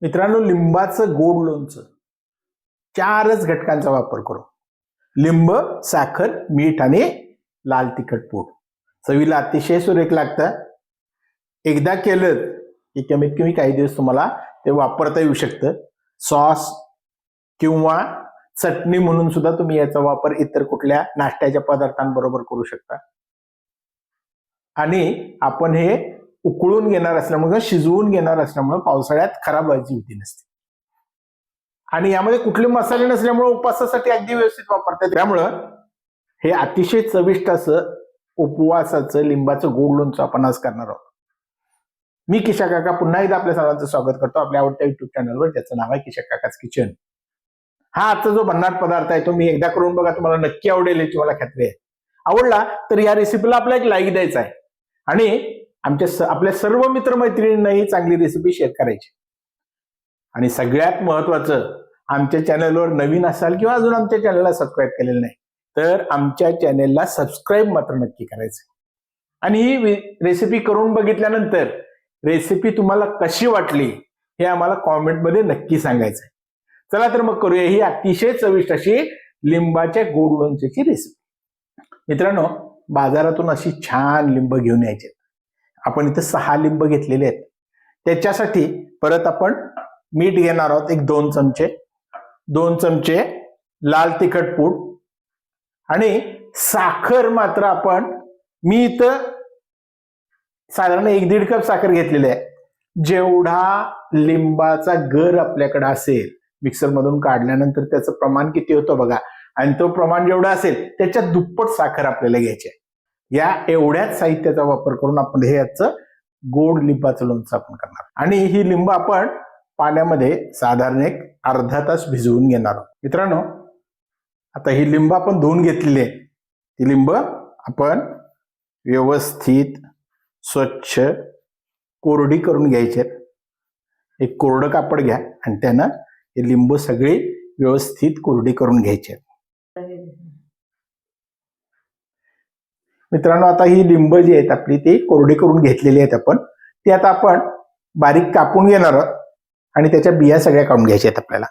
मित्रांनो, लिंबाचं गोड लोणचं 4च घटकांचा वापर करू. लिंब, साखर, मीठ आणि लाल तिखट पूड. चवीला अतिशय सुरेख लागतं. एकदा केलं की कमीत कमी काही दिवस तुम्हाला ते वापरता येऊ शकतं. सॉस किंवा चटणी म्हणून सुद्धा तुम्ही याचा वापर इतर कुठल्या नाश्त्याच्या पदार्थांबरोबर करू शकता. आणि आपण हे उकळून घेणार असल्यामुळे, शिजवून घेणार असल्यामुळे पावसाळ्यात खराब व्हायची भीती नसते. आणि यामध्ये कुठले मसाले नसल्यामुळे उपवासासाठी अगदी व्यवस्थित वापरतात. त्यामुळं हे अतिशय चविष्ट असं उपवासाचं लिंबाचं गोड लोणचं आपण आज करणार आहोत. मी किशा काका पुन्हा एकदा आपल्या सर्वांचं स्वागत करतो आपल्या आवडत्या युट्यूब चॅनलवर, ज्याचं नाव आहे किशा काकाच किचन. हा आजचा जो भन्नाट पदार्थ आहे तो मी एकदा करून बघा, तुम्हाला नक्की आवडेल याची मला खात्री आहे. आवडला तर या रेसिपीला आपला एक लाईक द्यायचा आहे आणि आपल्या सर्व मित्रमैत्रिणींनाही चांगली रेसिपी शेअर करायची. आणि सगळ्यात महत्वाचं, आमच्या चॅनलवर नवीन असाल किंवा अजून आमच्या चॅनलला सबस्क्राईब केलेलं नाही तर आमच्या चॅनलला सबस्क्राईब मात्र नक्की करायचं. आणि ही रेसिपी करून बघितल्यानंतर रेसिपी तुम्हाला कशी वाटली हे आम्हाला कॉमेंटमध्ये नक्की सांगायचं. चला तर मग करूया ही अतिशय चविष्ट अशी लिंबाच्या गोड लोणच्याची रेसिपी. मित्रांनो, बाजारातून अशी छान लिंब घेऊन यायचे. आपण इथे 6 लिंब घेतलेले आहेत. त्याच्यासाठी परत आपण मीठ घेणार आहोत, एक 2 चमचे, 2 चमचे लाल तिखट पूड आणि साखर मात्र मी इथं साधारण 1-1.5 कप साखर घेतलेली आहे. जेवढा लिंबाचा गर आपल्याकडे असेल, मिक्सर मधून काढल्यानंतर त्याचं प्रमाण किती होतं बघा, आणि तो प्रमाण जेवढा असेल त्याच्या दुप्पट साखर आपल्याला घ्यायची आहे. या एवढ्याच साहित्याचा वापर करून आपण हे याचं गोड लिंबाचं लोणचं आपण करणार. आणि ही लिंब आपण पाण्यामध्ये साधारण एक अर्धा तास भिजवून घेणार आहोत. मित्रांनो, आता ही लिंब आपण धुवून घेतलेली आहे. ती लिंब आपण व्यवस्थित स्वच्छ कोरडी करून घ्यायची. एक कोरडं कापड घ्या आणि त्यानं हे लिंब सगळी व्यवस्थित कोरडी करून घ्यायची. मित्रांनो, आता ही लिंब जी आहेत आपली ती कोरडी करून घेतलेली आहेत आपण. ती आता आपण बारीक कापून घेणार आहोत आणि त्याच्या बिया सगळ्या काढून घ्यायच्या आहेत आपल्याला.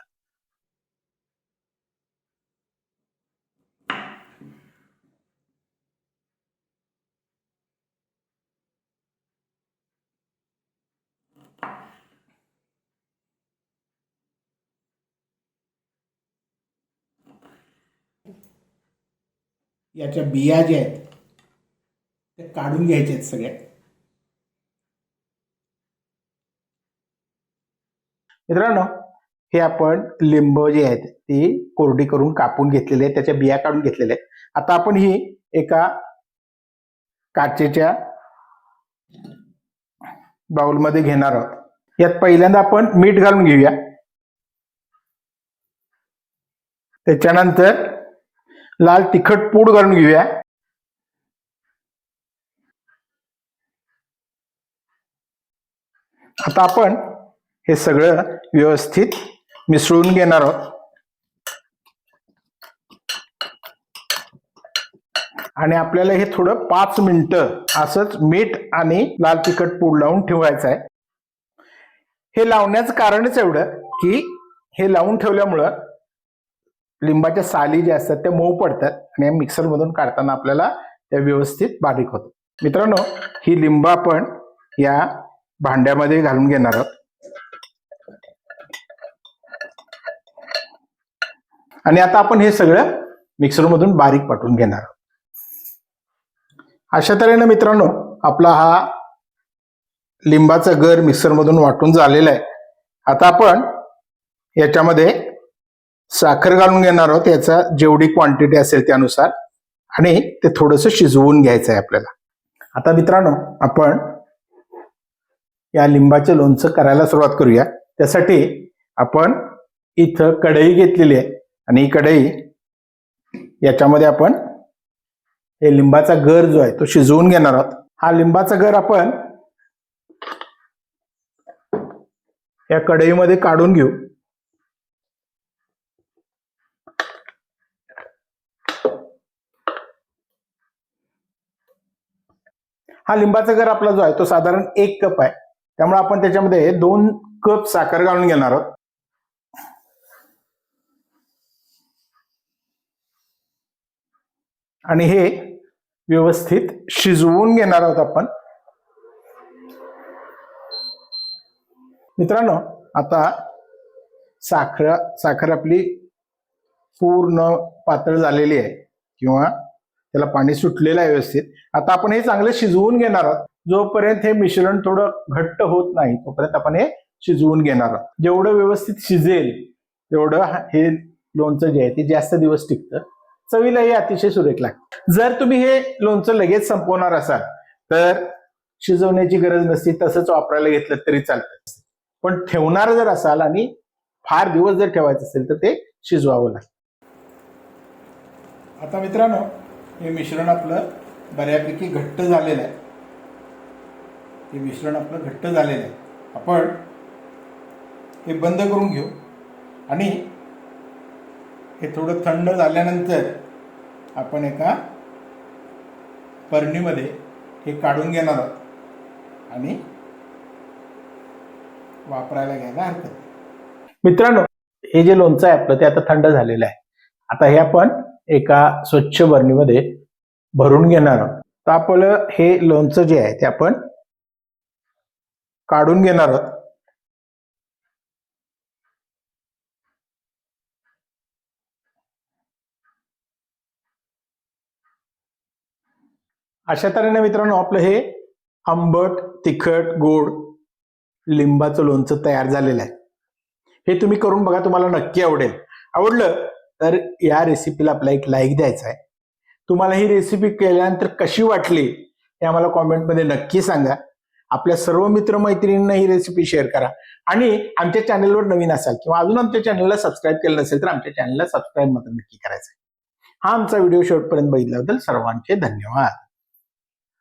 याच्या बिया ज्या आहेत त्या काढून घ्यायच्या आहेत सगळ्या. मित्रांनो, हे आपण लिंब जे आहेत ती कोरडी करून कापून घेतलेले आहेत, त्याच्या बिया काढून घेतलेल्या आहेत. आता आपण ही एका काचेच्या बाउलमध्ये घेणार आहोत. यात पहिल्यांदा आपण मीठ घालून घेऊया. त्याच्यानंतर लाल तिखट पूड घालून घेऊया. आता आपण हे सगळं व्यवस्थित मिसळून घेणार आहोत. आणि आपल्याला हे थोडं 5 मिनिटं असंच मीठ आणि लाल तिखट पूड लावून ठेवायचं आहे. हे लावण्याचं कारणच एवढं की हे लावून ठेवल्यामुळं लिंबाच्या साली ज्या असतात त्या मऊ पडतात आणि मिक्सर मधून काढताना आपल्याला त्या व्यवस्थित बारीक होतात. मित्रांनो, ही लिंब आपण या भांड्यामध्ये घालून घेणार आहोत आणि आता आपण हे सगळं मिक्सर मधून बारीक पाठवून घेणार आहोत. अशा तऱ्हेने मित्रांनो आपला हा लिंबाचा गर मिक्सर मधून वाटून झालेला आहे. आता आपण याच्यामध्ये साखर घालून घेणार आहोत, याचा जेवढी क्वांटिटी असेल त्यानुसार, आणि ते थोडंसं शिजवून घ्यायचं आहे आपल्याला. आता मित्रांनो, आपण या लिंबाचे लोणचं करायला सुरुवात करूया. त्यासाठी आपण इथं कढई घेतलेली आहे आणि ही कढई, याच्यामध्ये आपण हे लिंबाचा गर जो आहे तो शिजवून घेणार आहोत. हा लिंबाचा गर आपण या कढईमध्ये काढून घेऊ. हा लिंबाचा गर आपला जो आहे तो साधारण 1 कप आहे. त्यामुळे आपण त्याच्यामध्ये 2 कप साखर घालून घेणार आहोत. आणि हे व्यवस्थित शिजवून घेणार आहोत आपण. मित्रांनो, आता साखर आपली पूर्ण पातळ झालेली आहे किंवा त्याला पाणी सुटलेलं आहे व्यवस्थित. आता आपण हे चांगलं शिजवून घेणार आहोत. जोपर्यंत हे मिश्रण थोडं घट्ट होत नाही तोपर्यंत आपण हे शिजवून घेणार आहोत. जेवढं व्यवस्थित शिजेल तेवढं हे लोणचं जे आहे ते जास्त दिवस टिकतं, चवीलाही अतिशय सुरेख लागतं. जर तुम्ही हे लोणचं लगेच संपवणार असाल तर शिजवण्याची गरज नसते, तसंच वापरायला घेतलं तरी चालतं. पण ठेवणार जर असाल आणि फार दिवस जर ठेवायचं असेल तर ते शिजवावं लागतं. आता मित्रांनो, हे मिश्रण आपलं बऱ्यापैकी घट्ट झालेलं आहे. हे मिश्रण आपलं घट्ट झालेलं आहे. आपण हे बंद करून घेऊ आणि हे थोडं थंड झाल्यानंतर आपण एका बरणीमध्ये हे काढून घेणार आहोत आणि वापरायला घ्यायला हरकत नाही. मित्रांनो, हे जे लोणचं आहे आपलं ते आता थंड झालेलं आहे. आता हे आपण एका स्वच्छ बरणीमध्ये भरून घेणार आहोत. तर आपलं हे लोणचं जे आहे ते आपण काढून घेणार आहोत. अशा तऱ्हेने मित्रांनो आपलं हे आंबट, तिखट, गोड लिंबाचं लोणचं तयार झालेलं आहे. हे तुम्ही करून बघा, तुम्हाला नक्की आवडेल. आवडलं तर या रेसिपीला आपला एक लाईक द्यायचा आहे. तुम्हाला ही रेसिपी केल्यानंतर कशी वाटली हे आम्हाला कॉमेंटमध्ये नक्की सांगा. आपल्या सर्व मित्रमैत्रिणींना ही रेसिपी शेअर करा आणि आमच्या चॅनलवर नवीन असाल किंवा अजून आमच्या चॅनलला सबस्क्राईब केलं नसेल तर आमच्या चॅनलला सबस्क्राईब मात्र नक्की करायचं. हा आमचा व्हिडिओ शेवटपर्यंत बघितल्याबद्दल सर्वांचे धन्यवाद.